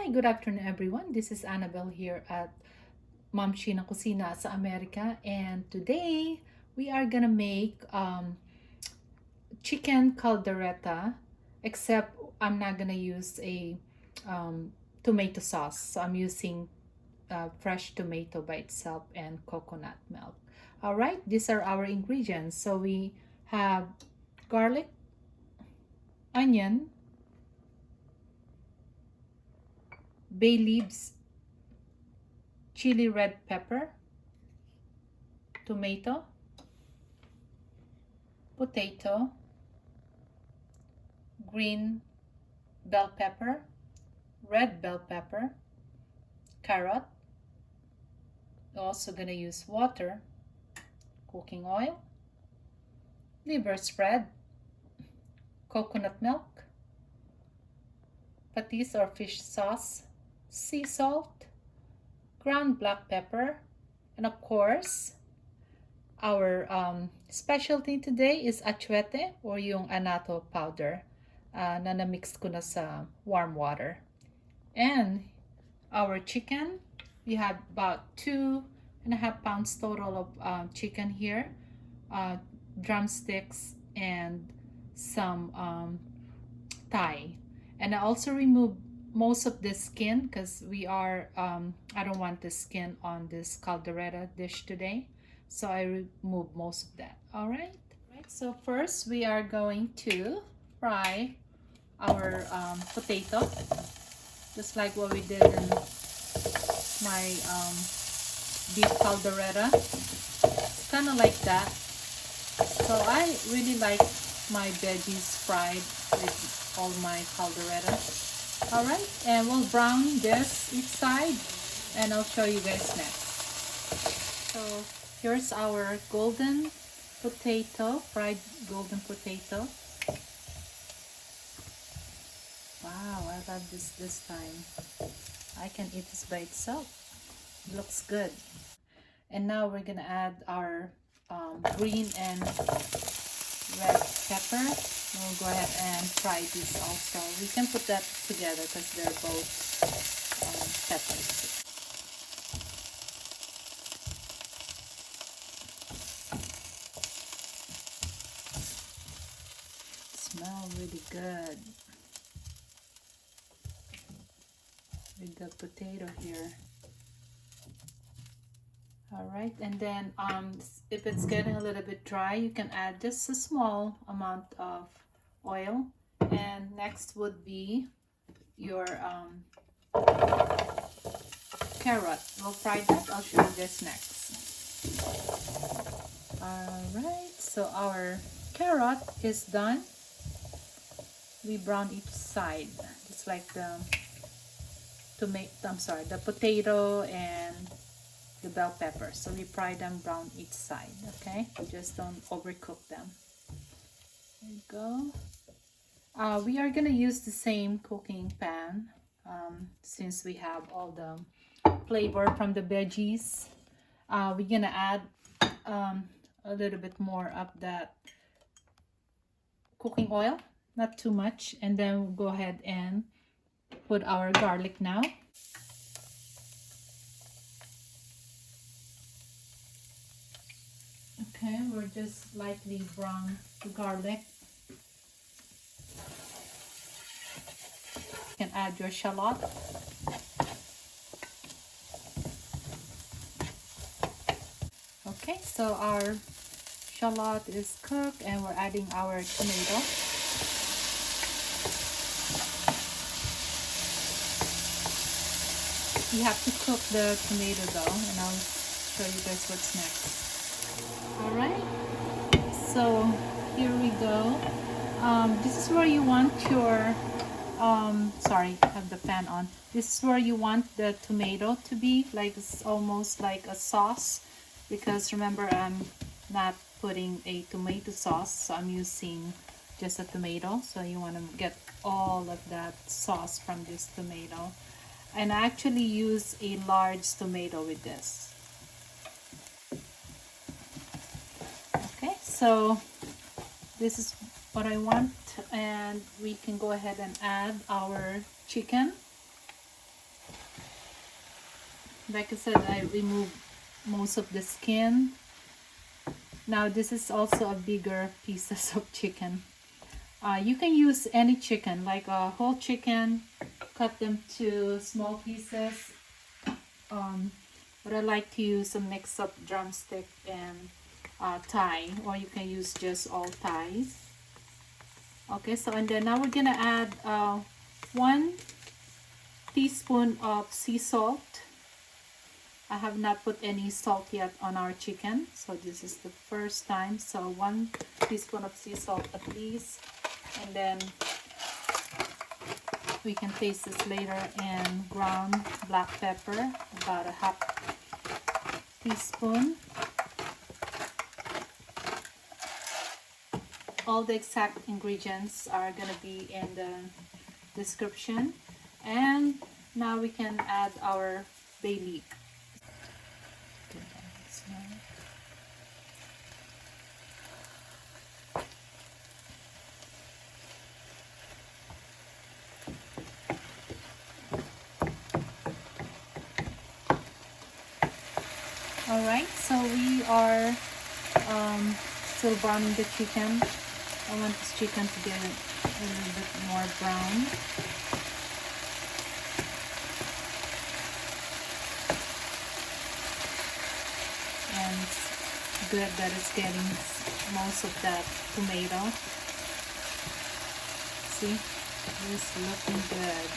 Hi, good afternoon everyone. This is Annabelle here at Ma'am China Kusina sa America, and today we are gonna make chicken caldereta, except I'm not gonna use a tomato sauce. So I'm using fresh tomato by itself and coconut milk. All right, these are our ingredients. So we have garlic, onion, bay leaves, chili red pepper, tomato, potato, green bell pepper, red bell pepper, carrot. We're also gonna use water, cooking oil, liver spread, coconut milk, patis or fish sauce, sea salt, ground black pepper, and of course, our specialty today is achuete or yung annatto powder na na-mix ko na sa warm water. And our chicken, we have about 2.5 pounds total of chicken here, drumsticks, and some thigh. And I also removed most of the skin because I don't want the skin on this caldereta dish today, so I removed most of that. All right, so first we are going to fry our potato, just like what we did in my beef kaldereta. It's kind of like that. So I really like my veggies fried with all my caldereta. All right, and we'll brown this each side, and I'll show you guys next. So here's our golden potato, fried golden potato. Wow, I love this time. I can eat this by itself. It looks good. And now we're gonna add our green and red pepper. We'll go ahead and fry these also. We can put that together because they're both peppers. Smell really good with the potato here. All right, and then if it's getting a little bit dry, you can add just a small amount of oil. And next would be your carrot. We'll fry that. I'll show you this next. All right, so our carrot is done. We brown each side, just like the potato and the bell pepper. So we fry them brown each side, okay? Just don't overcook them. There you go. We are gonna use the same cooking pan since we have all the flavor from the veggies. We're gonna add a little bit more of that cooking oil, not too much, and then we'll go ahead and put our garlic now. Okay, we're just lightly brown the garlic. You can add your shallot. Okay, so our shallot is cooked and we're adding our tomato. You have to cook the tomato though, and I'll show you guys what's next. Alright, so here we go. This is where you want your sorry, I have the fan on. This is where you want the tomato to be, like it's almost like a sauce, because remember I'm not putting a tomato sauce, so I'm using just a tomato. So you want to get all of that sauce from this tomato, and I actually use a large tomato with this. Okay, so this is what I want, and we can go ahead and add our chicken. Like I said, I removed most of the skin. Now this is also a bigger pieces of chicken. You can use any chicken, like a whole chicken, cut them to small pieces. But I like to use a mix of drumstick and thigh, or you can use just all thighs. Okay, so and then now we're gonna add 1 teaspoon of sea salt. I have not put any salt yet on our chicken, so this is the first time. So 1 teaspoon of sea salt at least, and then we can taste this later. And ground black pepper, about a half teaspoon. All the exact ingredients are gonna be in the description. And now we can add our bay leaf. Alright, so we are still browning the chicken. I want this chicken to get a little bit more brown. And it's good that it's getting most of that tomato. See, it's looking good.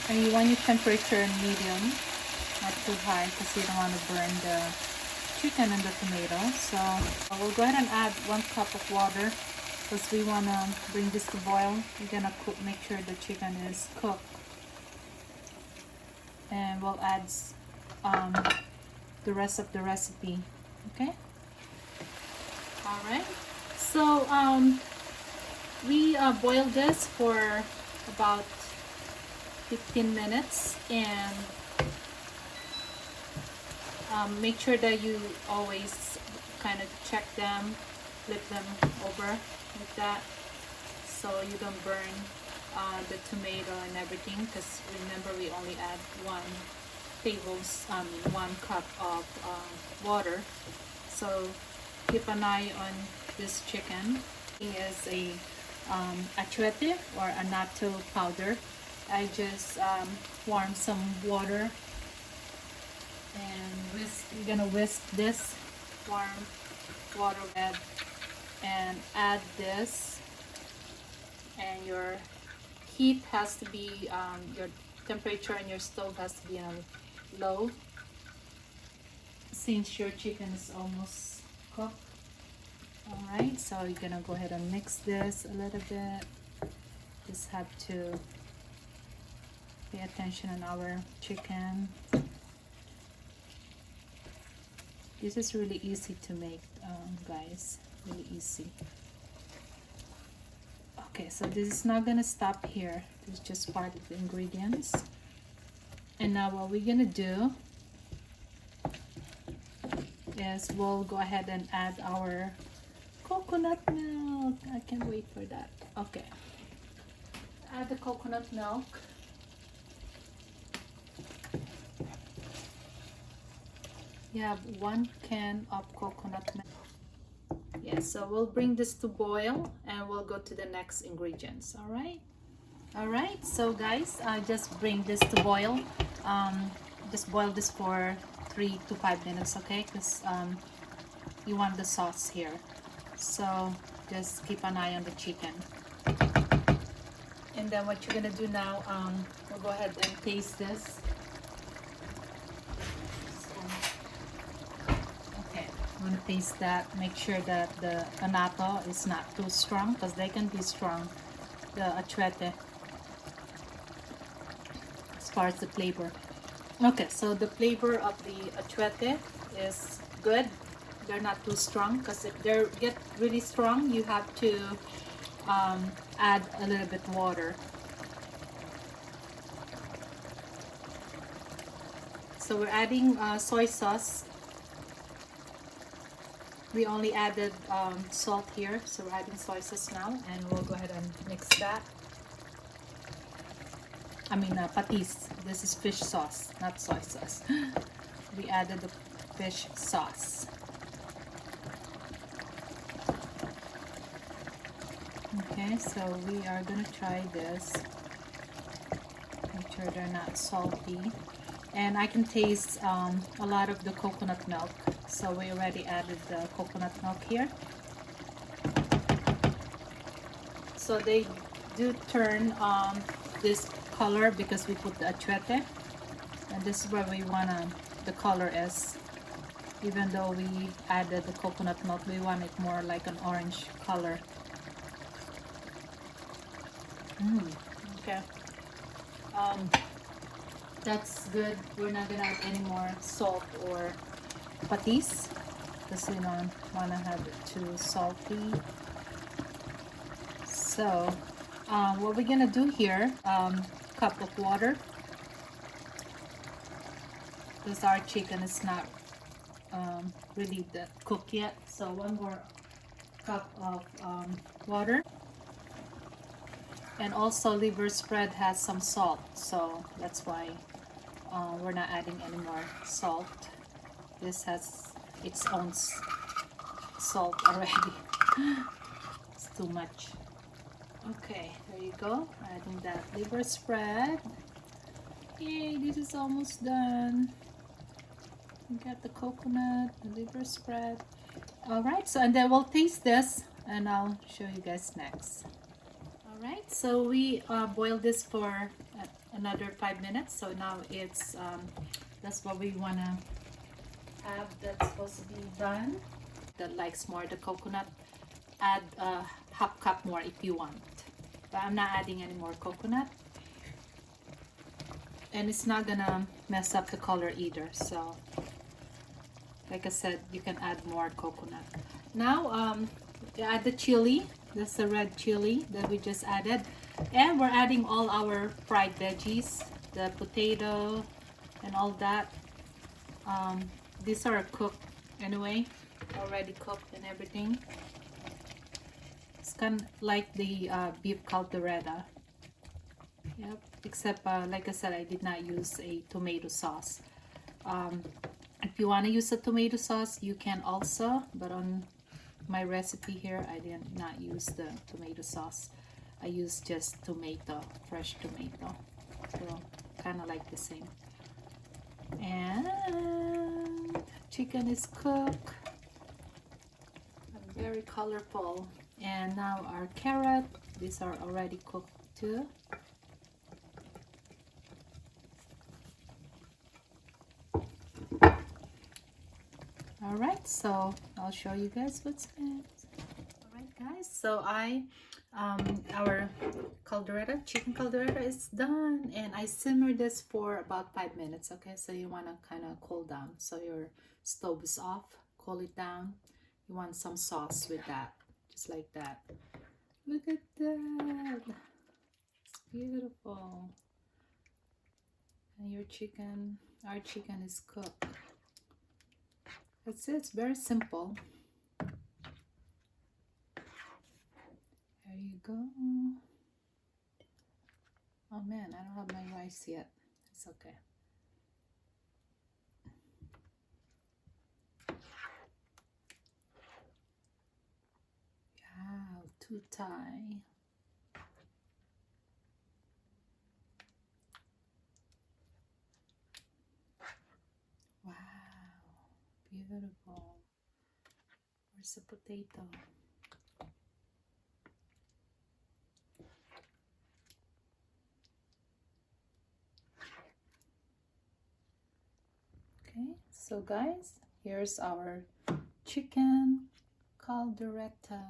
And you want your temperature medium, not too high, because you don't want to burn the chicken and the tomato. So we'll go ahead and add 1 cup of water, because we want to bring this to boil. We're gonna make sure the chicken is cooked. And we'll add the rest of the recipe. Okay. All right. So we boiled this for about 15 minutes, and make sure that you always kind of check them, flip them over like that, so you don't burn the tomato and everything, because remember we only add 1 cup of water. So keep an eye on this chicken. It is a achiote or annatto powder. I just warm some water and we're gonna whisk this warm water and add this, and your heat has to be your temperature on your stove has to be on low, since your chicken is almost cooked. All right, so you're gonna go ahead and mix this a little bit. Just have to pay attention on our chicken. This is really easy to make, guys, really easy. Okay, so this is not gonna stop here. This is just part of the ingredients. And now what we're gonna do is we'll go ahead and add our coconut milk. I can't wait for that. Okay, add the coconut milk. You have 1 can of coconut milk. Yeah, so we'll bring this to boil and we'll go to the next ingredients. All right, so guys, just bring this to boil. Just boil this for 3 to 5 minutes, okay? Because you want the sauce here. So just keep an eye on the chicken. And then what you're gonna do now, we'll go ahead and taste this. I'm going to taste that. Make sure that the annatto is not too strong, because they can be strong, the achiote, as far as the flavor. Okay, so the flavor of the achiote is good. They're not too strong, because if they get really strong, you have to add a little bit water. So we're adding soy sauce. We only added salt here, so we're adding soy sauce now, and we'll go ahead and mix that. I mean patis. This is fish sauce, not soy sauce. We added the fish sauce. Okay, so we are gonna try this. Make sure they're not salty. And I can taste a lot of the coconut milk. So we already added the coconut milk here. So they do turn this color because we put the achete. And this is where we wanna, the color is. Even though we added the coconut milk, we want it more like an orange color. Okay. That's good. We're not gonna add any more salt or patis because we don't wanna have it too salty. So what we're gonna do here, cup of water, because our chicken is not really cooked yet. So 1 more cup of water. And also liver spread has some salt, so that's why we're not adding any more salt. This has its own salt already. It's too much. Okay, there you go. Adding that liver spread. Yay, this is almost done. We got the coconut, the liver spread. Alright, so and then we'll taste this and I'll show you guys next. Alright, so we boiled this for another 5 minutes. So now it's, that's what we want to have. That's supposed to be done. That likes more the coconut, add a half cup more if you want. But I'm not adding any more coconut. And it's not gonna mess up the color either. So, like I said, you can add more coconut. Now, add the chili. That's the red chili that we just added. And we're adding all our fried veggies, the potato and all that. These are cooked anyway, already cooked and everything. It's kind of like the beef caldereta. Yep, except like I said, I did not use a tomato sauce. If you want to use a tomato sauce, you can also, but on my recipe here, I did not use the tomato sauce. I used just tomato, fresh tomato. So kind of like the same. And chicken is cooked. Very colorful. And now our carrot, these are already cooked too. Alright, so I'll show you guys what's next. Alright guys, so our caldereta, chicken caldereta is done, and I simmered this for about 5 minutes. Okay, so you want to kind of cool down. So your stove is off, cool it down. You want some sauce with that, just like that. Look at that, it's beautiful. And your chicken, our chicken is cooked. That's it, it's very simple. There you go. Oh man, I don't have my rice yet. It's okay. Wow, too Thai. Wow, beautiful. Where's the potato? Okay, so guys, here's our chicken caldereta.